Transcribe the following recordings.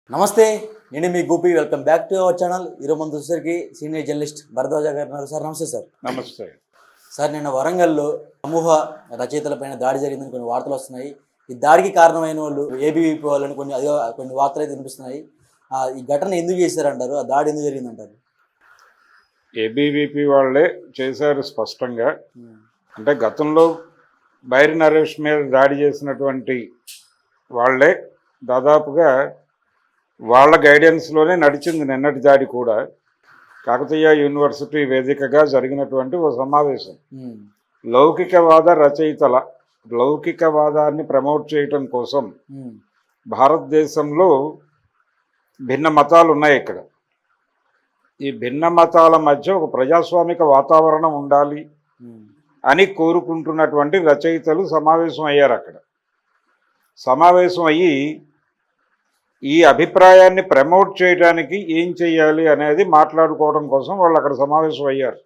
నమస్తే, నేను మీ Gopi. Welcome back to our channel. ఈరోజు మన చూసేసరికి సీనియర్ జర్నలిస్ట్ భరద్వాజ గారు ఉన్నారు. సార్ నమస్తే. సార్ నమస్తే సార్, నిన్న వరంగల్లో సమూహ రచయితలపైన దాడి జరిగిందని కొన్ని వార్తలు వస్తున్నాయి. ఈ దాడికి కారణమైన వాళ్ళు ఏబీవీపీ వాళ్ళని కొన్ని వార్తలు అయితే వినిపిస్తున్నాయి. ఈ ఘటన ఎందుకు చేశారంటారు? ఆ దాడి ఎందుకు జరిగిందంటారు? ఏబీవీపీ వాళ్ళే చేశారు స్పష్టంగా. అంటే గతంలో బైరి నరేష్ మీద దాడి చేసినటువంటి వాళ్ళే దాదాపుగా వాళ్ళ గైడెన్స్లోనే నడిచింది నిన్నటి దాడి కూడా. కాకతీయ యూనివర్సిటీ వేదికగా జరిగినటువంటి ఒక సమావేశం. లౌకికవాద రచయితల లౌకికవాదాన్ని ప్రమోట్ చేయటం కోసం భారతదేశంలో భిన్న మతాలు ఉన్నాయి. ఇక్కడ ఈ భిన్న మతాల మధ్య ఒక ప్రజాస్వామిక వాతావరణం ఉండాలి అని కోరుకుంటున్నటువంటి రచయితలు సమావేశం అయ్యారు. అక్కడ సమావేశం అయ్యి ఈ అభిప్రాయాన్ని ప్రమోట్ చేయడానికి ఏం చేయాలి అనేది మాట్లాడుకోవడం కోసం వాళ్ళు అక్కడ సమావేశం అయ్యారు.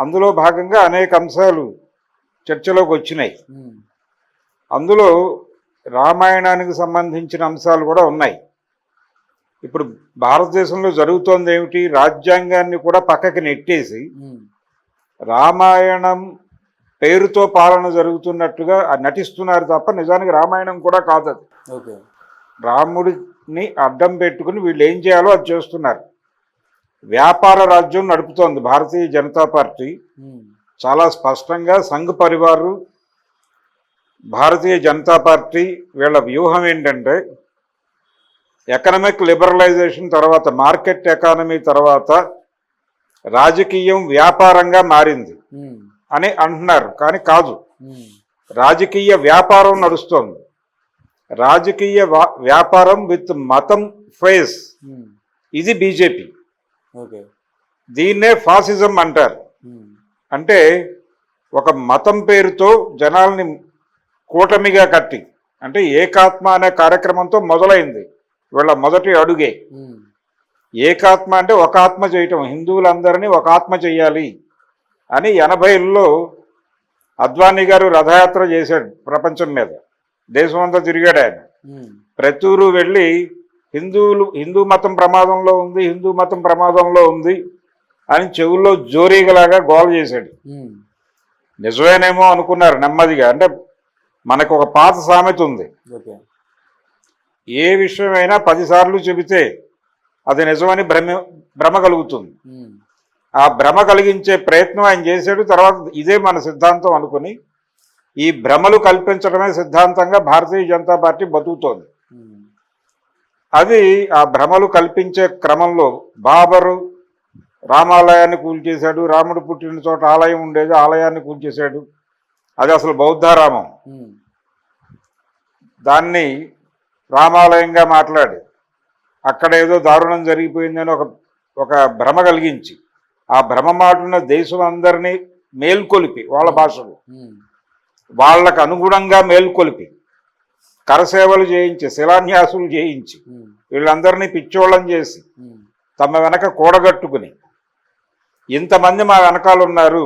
అందులో భాగంగా అనేక అంశాలు చర్చలోకి వచ్చినాయి. అందులో రామాయణానికి సంబంధించిన అంశాలు కూడా ఉన్నాయి. ఇప్పుడు భారతదేశంలో జరుగుతోంది ఏమిటి? రాజ్యాంగాన్ని కూడా పక్కకి నెట్టేసి రామాయణం పేరుతో పాలన జరుగుతున్నట్టుగా నటిస్తున్నారు తప్ప నిజానికి రామాయణం కూడా కాదు అది. రాముడిని అడ్డం పెట్టుకుని వీళ్ళు ఏం చేయాలో అది చేస్తున్నారు. వ్యాపార రాజ్యం నడుపుతోంది భారతీయ జనతా పార్టీ. చాలా స్పష్టంగా సంఘ్ పరివారు, భారతీయ జనతా పార్టీ వీళ్ళ వ్యూహం ఏంటంటే ఎకనామిక్ లిబరలైజేషన్ తర్వాత, మార్కెట్ ఎకానమీ తర్వాత రాజకీయం వ్యాపారంగా మారింది అని అంటున్నారు. కానీ కాదు, రాజకీయ వ్యాపారం నడుస్తోంది. రాజకీయ వ్యాపారం విత్ మతం ఫేస్. ఇది బీజేపీ. దీన్నే ఫాసిజం అంటారు. అంటే ఒక మతం పేరుతో జనాల్ని కూటమిగా కట్టి, అంటే ఏకాత్మ అనే కార్యక్రమంతో మొదలైంది వీళ్ళ మొదటి అడుగే. ఏకాత్మ అంటే ఒక ఆత్మ చేయటం, హిందువులందరినీ ఒక ఆత్మ చెయ్యాలి అని 80ల్లో అద్వానీ గారు రథయాత్ర చేశాడు ప్రపంచం మీద. దేశం అంతా తిరిగాడు ఆయన. ప్రతి ఊరు వెళ్ళి హిందూ మతం ప్రమాదంలో ఉంది, హిందూ మతం ప్రమాదంలో ఉంది అని చెవుల్లో జోరీగలాగా గోల చేశాడు. నిజమేనేమో అనుకున్నారు నెమ్మదిగా. అంటే మనకు ఒక పాత సామెత ఉంది, ఏ విషయమైనా 10 సార్లు చెబితే అది నిజమని భ్రమ కలుగుతుంది. ఆ భ్రమ కలిగించే ప్రయత్నం ఆయన చేశాడు. తర్వాత ఇదే మన సిద్ధాంతం అనుకుని ఈ భ్రమలు కల్పించడమే సిద్ధాంతంగా భారతీయ జనతా పార్టీ బతుకుతోంది. అది ఆ భ్రమలు కల్పించే క్రమంలో బాబరు రామాలయాన్ని కూల్చేశాడు. రాముడు పుట్టిన చోట ఆలయం ఉండేది, ఆలయాన్ని కూల్చేశాడు. అది అసలు బౌద్ధారామం. దాన్ని రామాలయంగా మాట్లాడి అక్కడ ఏదో దారుణం జరిగిపోయిందని ఒక భ్రమ కలిగించి, ఆ భ్రమ మాటున్న దేశం అందరినీ మేల్కొలిపి, వాళ్ళ భాషలు వాళ్ళకు అనుగుణంగా మేల్కొలిపి కరసేవలు చేయించి, శిలాన్యాసులు చేయించి, వీళ్ళందరినీ పిచ్చోళ్ళం చేసి తమ వెనక కూడగట్టుకుని, ఇంతమంది మా వెనకాలన్నారు,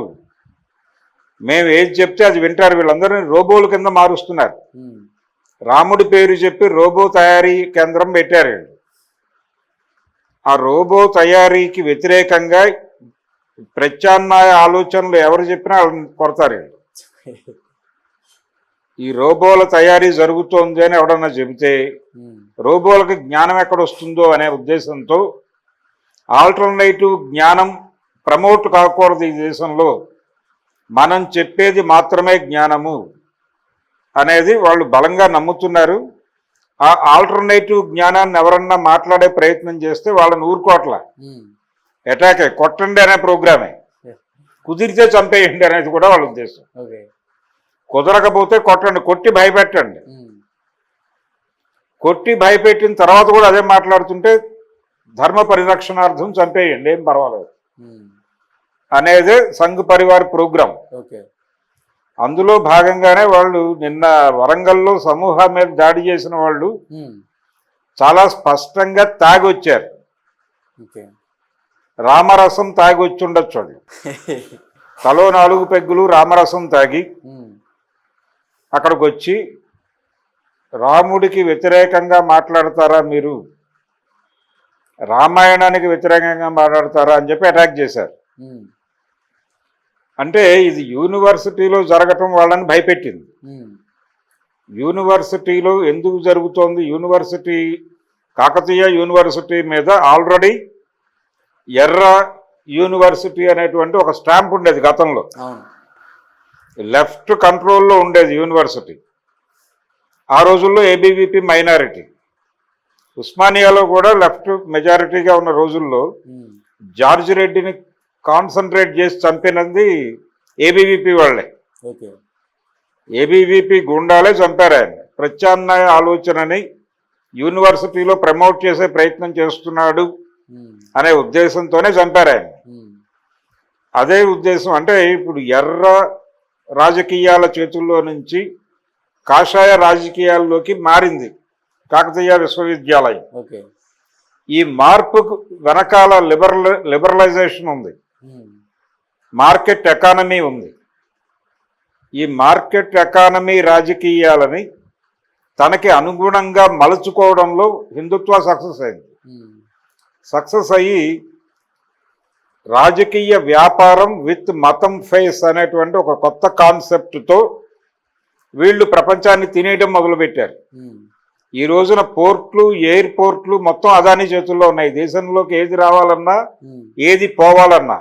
మేము ఏది చెప్తే అది వింటారు, వీళ్ళందరినీ రోబోల కింద మారుస్తున్నారు. రాముడి పేరు చెప్పి రోబో తయారీ కేంద్రం పెట్టారు. ఆ రోబో తయారీకి వ్యతిరేకంగా ప్రత్యామ్నాయ ఆలోచనలు ఎవరు చెప్పినా వాళ్ళని కొడతారు. ఈ రోబోల తయారీ జరుగుతోంది అని ఎవడన్నా చెబితే రోబోలకు జ్ఞానం ఎక్కడొస్తుందో అనే ఉద్దేశంతో ఆల్టర్నేటివ్ జ్ఞానం ప్రమోట్ కాకూడదు ఈ దేశంలో, మనం చెప్పేది మాత్రమే జ్ఞానము అనేది వాళ్ళు బలంగా నమ్ముతున్నారు. ఆ ఆల్టర్నేటివ్ జ్ఞానాన్ని ఎవరన్నా మాట్లాడే ప్రయత్నం చేస్తే వాళ్ళని ఊరుకోవట్ల, అటాకే, కొట్టండి అనే ప్రోగ్రామే, కుదిరితే చంపేయండి అనేది కూడా వాళ్ళ ఉద్దేశం. కుదరకపోతే కొట్టండి, కొట్టి భయపెట్టండి. కొట్టి భయపెట్టిన తర్వాత కూడా అదే మాట్లాడుతుంటే ధర్మ పరిరక్షణార్థం చంపేయండి, ఏం పర్వాలేదు అనేదే సంఘ్ పరివార్ ప్రోగ్రాం. అందులో భాగంగానే వాళ్ళు నిన్న వరంగల్లో సమూహం మీద దాడి చేసిన వాళ్ళు చాలా స్పష్టంగా తాగొచ్చారు. రామరసం తాగొచ్చి ఉండొచ్చు వాళ్ళు. తలో 4 పెగ్గులు రామరసం తాగి అక్కడికి వచ్చి రాముడికి వ్యతిరేకంగా మాట్లాడతారా మీరు, రామాయణానికి వ్యతిరేకంగా మాట్లాడతారా అని చెప్పి అటాక్ చేశారు. అంటే ఇది యూనివర్సిటీలో జరగటం వాళ్ళని భయపెట్టింది. యూనివర్సిటీలో ఎందుకు జరుగుతోంది, యూనివర్సిటీ కాకతీయ యూనివర్సిటీ మీద ఆల్రెడీ ఎర్ర యూనివర్సిటీ అనేటువంటి ఒక స్టాంప్ ఉండేది గతంలో. లెఫ్ట్ కంట్రోల్లో ఉండేది యూనివర్సిటీ. ఆ రోజుల్లో ఏబీవీపీ మైనారిటీ. ఉస్మానియాలో కూడా లెఫ్ట్ మెజారిటీగా ఉన్న రోజుల్లో జార్జ్ రెడ్డిని కాన్సన్ట్రేట్ చేసి చంపినది ఏబీవీపీ వాళ్ళే. ఏబీవీపీ గుండాలే చంపారు ఆయన. ప్రత్యామ్నాయ ఆలోచనని యూనివర్సిటీలో ప్రమోట్ చేసే ప్రయత్నం చేస్తున్నాడు అనే ఉద్దేశంతోనే చంపారు ఆయన. అదే ఉద్దేశం అంటే ఇప్పుడు ఎర్ర రాజకీయాల చేతుల్లో నుంచి కాషాయ రాజకీయాల్లోకి మారింది కాకతీయ విశ్వవిద్యాలయం. ఈ మార్పుకు వెనకాల లిబరలైజేషన్ ఉంది, మార్కెట్ ఎకానమీ ఉంది. ఈ మార్కెట్ ఎకానమీ రాజకీయాలని తనకి అనుగుణంగా మలుచుకోవడంలో హిందుత్వ సక్సెస్ అయింది. సక్సెస్ అయ్యి రాజకీయ వ్యాపారం విత్ మతం ఫేస్ అనేటువంటి ఒక కొత్త కాన్సెప్ట్తో వీళ్ళు ప్రపంచాన్ని తినేయడం మొదలుపెట్టారు. ఈ రోజున పోర్ట్లు, ఎయిర్పోర్ట్లు మొత్తం అదానీ చేతుల్లో ఉన్నాయి. దేశంలోకి ఏది రావాలన్నా ఏది పోవాలన్నా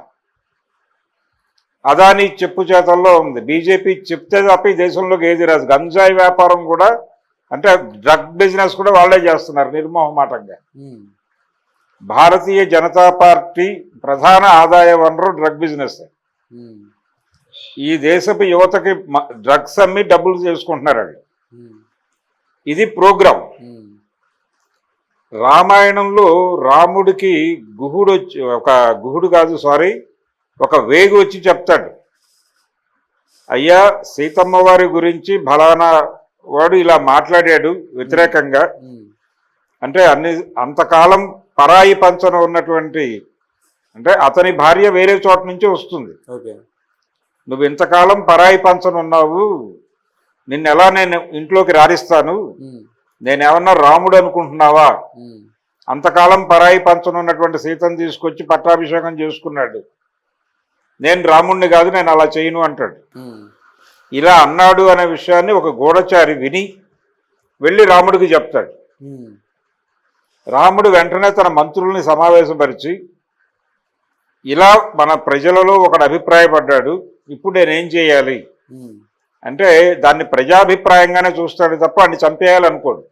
అదానీ చెప్పు చేతల్లో ఉంది. బీజేపీ చెప్తే తప్ప ఈ దేశంలోకి ఏది రాదు. గంజాయి వ్యాపారం కూడా, అంటే డ్రగ్ బిజినెస్ కూడా వాళ్ళే చేస్తున్నారు నిర్మోహమాటంగా. భారతీయ జనతా పార్టీ ప్రధాన ఆదాయ వనరు డ్రగ్ బిజినెస్. ఈ దేశపు యువతకి డ్రగ్స్ అమ్మి డబ్బులు చేసుకుంటున్నారు వాళ్ళు. ఇది ప్రోగ్రాం. రామాయణంలో రాముడికి గుహుడు వచ్చి, ఒక వేగు వచ్చి చెప్తాడు, అయ్యా సీతమ్మ వారి గురించి ఫలానా వాడు ఇలా మాట్లాడాడు వ్యతిరేకంగా. అంటే అంతకాలం పరాయి పంచన ఉన్నటువంటి, అంటే అతని భార్య వేరే చోట నుంచి వస్తుంది. నువ్వు ఇంతకాలం పరాయి పంచన ఉన్నావు, నిన్నెలా నేను ఇంట్లోకి రారిస్తాను, నేనేమన్నా రాముడు అనుకుంటున్నావా? అంతకాలం పరాయి పంచన ఉన్నటువంటి సీతను తీసుకొచ్చి పట్టాభిషేకం చేసుకున్నాడు, నేను రాముణ్ణి కాదు, నేను అలా చేయను అంటాడు. ఇలా అన్నాడు అనే విషయాన్ని ఒక గూఢచారి విని వెళ్ళి రాముడికి చెప్తాడు. రాముడు వెంటనే తన మంత్రుల్ని సమావేశపరిచి, ఇలా మన ప్రజలలో ఒకడు అభిప్రాయపడ్డాడు, ఇప్పుడు నేనేం చేయాలి అంటే దాన్ని ప్రజాభిప్రాయంగానే చూస్తాడు తప్ప అన్ని చంపేయాలనుకోడు.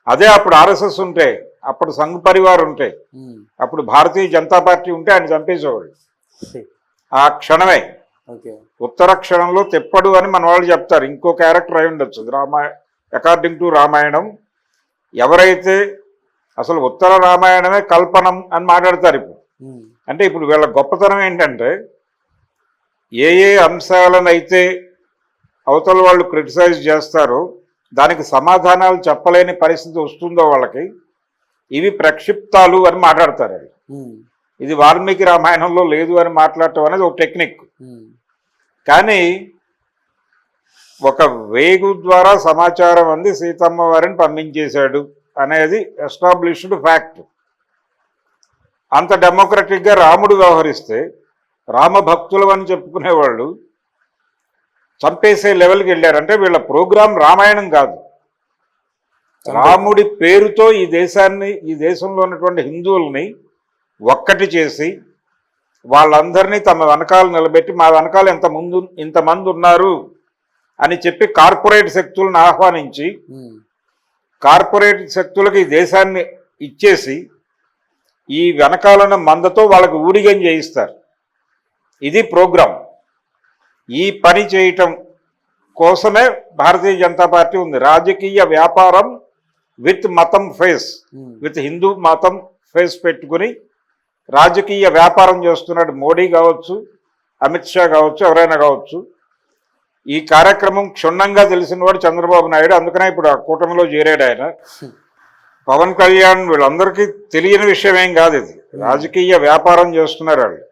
అదే అప్పుడు ఆర్ఎస్ఎస్ ఉంటే, అప్పుడు సంఘ్ పరివార్ ఉంటే, అప్పుడు భారతీయ జనతా పార్టీ ఉంటే ఆయన చంపేసేవాడు ఆ క్షణమే. ఉత్తర క్షణంలో తెప్పడు అని మన వాళ్ళు చెప్తారు. ఇంకో క్యారెక్టర్ అయి ఉండొచ్చు అకార్డింగ్ టు రామాయణం. ఎవరైతే అసలు ఉత్తర రామాయణమే కల్పనం అని మాట్లాడతారు ఇప్పుడు. అంటే ఇప్పుడు వీళ్ళ గొప్పతనం ఏంటంటే, ఏ అంశాలనైతే అవతల వాళ్ళు క్రిటిసైజ్ చేస్తారో దానికి సమాధానాలు చెప్పలేని పరిస్థితి వస్తుందో వాళ్ళకి, ఇవి ప్రక్షిప్తాలు అని మాట్లాడతారు. అది ఇది వాల్మీకి రామాయణంలో లేదు అని మాట్లాడటం అనేది ఒక టెక్నిక్. కానీ ఒక వేగు ద్వారా సమాచారం అంది సీతమ్మ వారిని పంపించేశాడు అనేది ఎస్టాబ్లిష్డ్ ఫ్యాక్ట్. అంత డెమోక్రటిక్గా రాముడు వ్యవహరిస్తే రామభక్తులు అని చెప్పుకునేవాళ్ళు చంపేసే లెవెల్కి వెళ్ళారంటే వీళ్ళ ప్రోగ్రాం రామాయణం కాదు. రాముడి పేరుతో ఈ దేశంలో ఉన్నటువంటి హిందువుల్ని ఒక్కటి చేసి వాళ్ళందరినీ తమ వెనకాల నిలబెట్టి, మా వెనకాల ఇంతమంది ఉన్నారు అని చెప్పి కార్పొరేట్ శక్తులను ఆహ్వానించి, కార్పొరేట్ శక్తులకు ఈ దేశాన్ని ఇచ్చేసి ఈ వెనకాలన్న మందతో వాళ్ళకి ఊడిగం చేయిస్తారు. ఇది ప్రోగ్రాం. ఈ పని చేయటం కోసమే భారతీయ జనతా పార్టీ ఉంది. రాజకీయ వ్యాపారం విత్ మతం ఫేస్, విత్ హిందూ మతం ఫేస్ పెట్టుకుని రాజకీయ వ్యాపారం చేస్తున్నాడు మోడీ కావచ్చు, అమిత్ షా కావచ్చు, ఎవరైనా కావచ్చు. ఈ కార్యక్రమం క్షుణ్ణంగా తెలిసిన వాడు చంద్రబాబు నాయుడు. అందుకనే ఇప్పుడు ఆ కూటమిలో చేరాడు ఆయన. పవన్ కళ్యాణ్ వీళ్ళందరికీ తెలియని విషయం ఏం కాదు. ఇది రాజకీయ వ్యాపారం చేస్తున్నారు వాళ్ళు.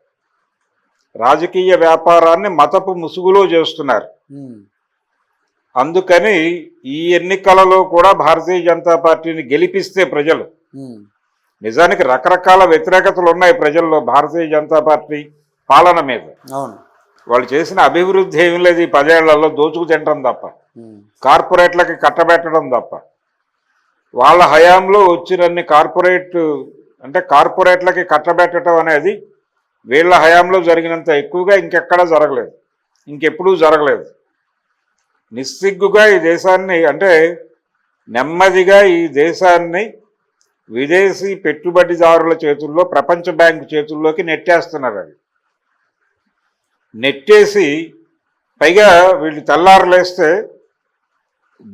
రాజకీయ వ్యాపారాన్ని మతపు ముసుగులో చేస్తున్నారు. అందుకని ఈ ఎన్నికలలో కూడా భారతీయ జనతా పార్టీని గెలిపిస్తే ప్రజలు, నిజానికి రకరకాల వ్యతిరేకతలు ఉన్నాయి ప్రజల్లో భారతీయ జనతా పార్టీ పాలన మీద. అవును, వాళ్ళు చేసిన అభివృద్ధి ఏం లేదు ఈ 10 ఏళ్లలో, దోచుకు తినడం తప్ప, కార్పొరేట్లకి కట్టబెట్టడం తప్ప. వాళ్ళ హయాంలో వచ్చినన్ని కార్పొరేట్లకి కట్టబెట్టడం అనేది వీళ్ళ హయాంలో జరిగినంత ఎక్కువగా ఇంకెక్కడా జరగలేదు, ఇంకెప్పుడూ జరగలేదు. నిస్సిగ్గుగా ఈ దేశాన్ని, అంటే నెమ్మదిగా ఈ దేశాన్ని విదేశీ పెట్టుబడిదారుల చేతుల్లో, ప్రపంచ బ్యాంకు చేతుల్లోకి నెట్టేస్తున్నారు. అది నెట్టేసి పైగా వీళ్ళు తెల్లారలేస్తే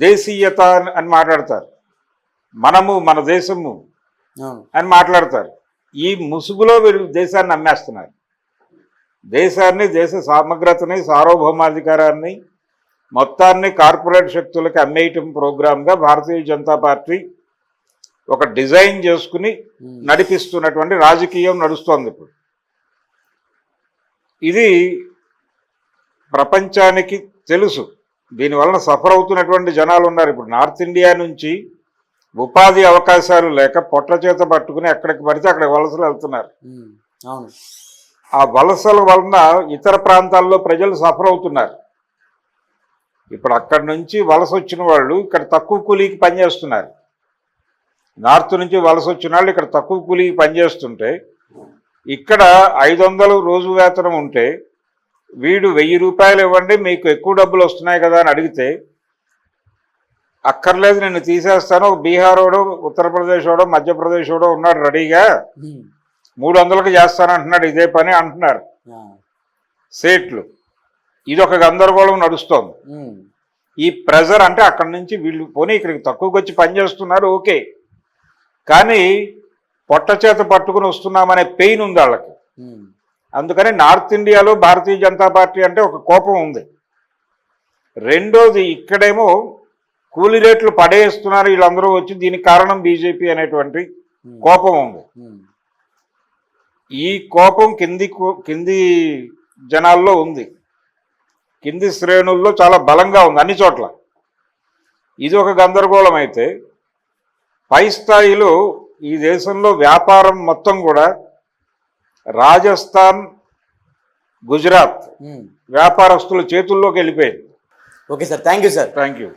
దేశీయత అని మాట్లాడతారు, మనము మన దేశము అని మాట్లాడతారు. ఈ ముసుగులో వీళ్ళు దేశాన్ని అమ్మేస్తున్నారు. దేశాన్ని, దేశ సమగ్రతని, సార్వభౌమాధికారాన్ని మొత్తాన్ని కార్పొరేట్ శక్తులకి అమ్మేయటం ప్రోగ్రామ్గా భారతీయ జనతా పార్టీ ఒక డిజైన్ చేసుకుని నడిపిస్తున్నటువంటి రాజకీయం నడుస్తోంది ఇప్పుడు. ఇది ప్రపంచానికి తెలుసు. దీనివలన సఫర్ అవుతున్నటువంటి జనాలు ఉన్నారు. ఇప్పుడు నార్త్ ఇండియా నుంచి ఉపాధి అవకాశాలు లేక పొట్ల చేత పట్టుకుని ఎక్కడికి పడితే అక్కడికి వలసలు వెళ్తున్నారు. ఆ వలసల వలన ఇతర ప్రాంతాల్లో ప్రజలు సఫర్ అవుతున్నారు. ఇప్పుడు అక్కడి నుంచి వలస వచ్చిన వాళ్ళు ఇక్కడ తక్కువ కూలీకి పనిచేస్తున్నారు. నార్త్ నుంచి వలస వచ్చిన వాళ్ళు ఇక్కడ తక్కువ కూలీకి పనిచేస్తుంటే, ఇక్కడ 500 రోజు వేతనం ఉంటే వీడు 1000 రూపాయలు ఇవ్వండి మీకు ఎక్కువ డబ్బులు వస్తున్నాయి కదా అని అడిగితే, అక్కర్లేదు నేను తీసేస్తాను, బీహార్ వాడో, ఉత్తరప్రదేశ్ వాడో, మధ్యప్రదేశ్ వాడో ఉన్నాడు రెడీగా, 300కి చేస్తానంటున్నాడు, ఇదే పని అంటున్నారు సేట్లు. ఇది ఒక గందరగోళం నడుస్తోంది. ఈ ప్రెజర్, అంటే అక్కడి నుంచి వీళ్ళు పోనీ ఇక్కడికి తక్కువకి వచ్చి పనిచేస్తున్నారు ఓకే, కానీ పొట్ట చేత పట్టుకుని వస్తున్నామనే పెయిన్ ఉంది వాళ్ళకి. అందుకని నార్త్ ఇండియాలో భారతీయ జనతా పార్టీ అంటే ఒక కోపం ఉంది. రెండోది, ఇక్కడేమో కూలీ రేట్లు పడేస్తున్నారు వీళ్ళందరూ వచ్చి, దీనికి కారణం బీజేపీ అనేటువంటి కోపం ఉంది. ఈ కోపం కింది జనాల్లో ఉంది, కింది శ్రేణుల్లో చాలా బలంగా ఉంది అన్ని చోట్ల. ఇది ఒక గందరగోళం అయితే, పై స్థాయిలో ఈ దేశంలో వ్యాపారం మొత్తం కూడా రాజస్థాన్, గుజరాత్ వ్యాపారస్తుల చేతుల్లోకి వెళ్ళిపోయింది. Okay sir, thank you sir. Thank you.